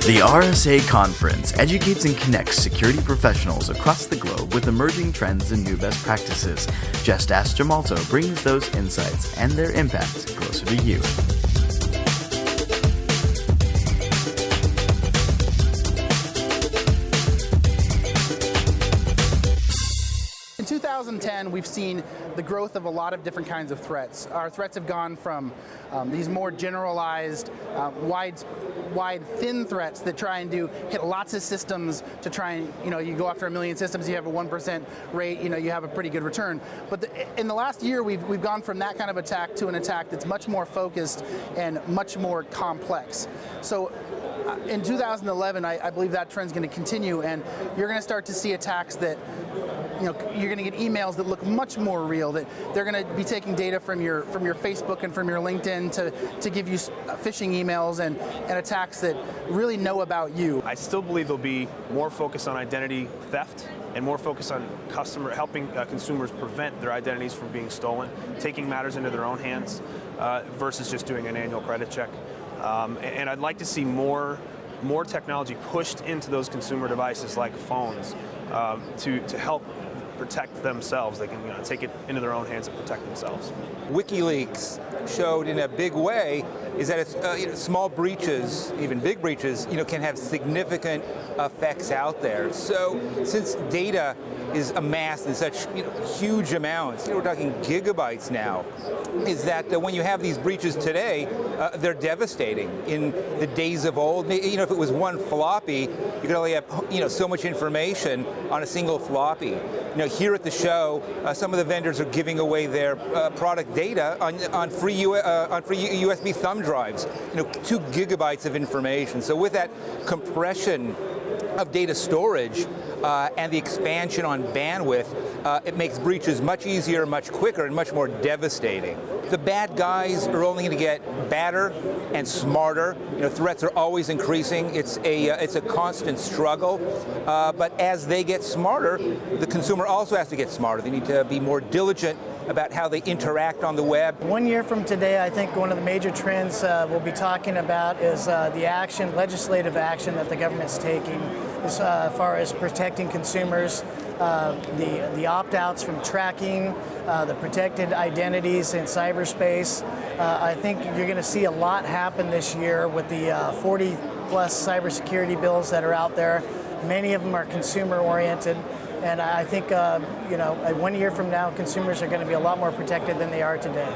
The RSA Conference educates and connects security professionals across the globe with emerging trends and new best practices. JustAskGemalto brings those insights and their impact closer to you. In 2010, we've seen the growth of a lot of different kinds of threats. Our threats have gone from these more generalized, wide, thin threats that try and hit lots of systems to try and, you go after 1 million systems, you have a 1% rate, you have a pretty good return. But in the last year, we've gone from that kind of attack to an attack that's much more focused and much more complex. So in 2011, I believe that trend's going to continue, and you're going to start to see attacks that, you're going to get emails that look much more real, that they're going to be taking data from your Facebook and from your LinkedIn to give you phishing emails and attacks that really know about you. I still believe there'll be more focus on identity theft and more focus on helping consumers prevent their identities from being stolen, taking matters into their own hands versus just doing an annual credit check. And I'd like to see more technology pushed into those consumer devices like phones to help protect themselves. They can take it into their own hands and protect themselves. WikiLeaks showed in a big way is that it's, small breaches, even big breaches, can have significant effects out there. So since data is amassed in such huge amounts, we're talking gigabytes now, is that when you have these breaches today, they're devastating. In the days of old, if it was one floppy, you could only have so much information on a single floppy. Here at the show, some of the vendors are giving away their product data on free USB thumb drives. 2 gigabytes of information. So with that compression of data storage and the expansion on bandwidth, it makes breaches much easier, much quicker, and much more devastating. The bad guys are only going to get badder and smarter. Threats are always increasing. It's a constant struggle. But as they get smarter, the consumer also has to get smarter. They need to be more diligent about how they interact on the web. 1 year from today, I think one of the major trends we'll be talking about is the legislative action that the government's taking as far as protecting consumers, the opt-outs from tracking, the protected identities in cyberspace. I think you're going to see a lot happen this year with the 40-plus cybersecurity bills that are out there. Many of them are consumer-oriented. And I think, 1 year from now, consumers are going to be a lot more protected than they are today.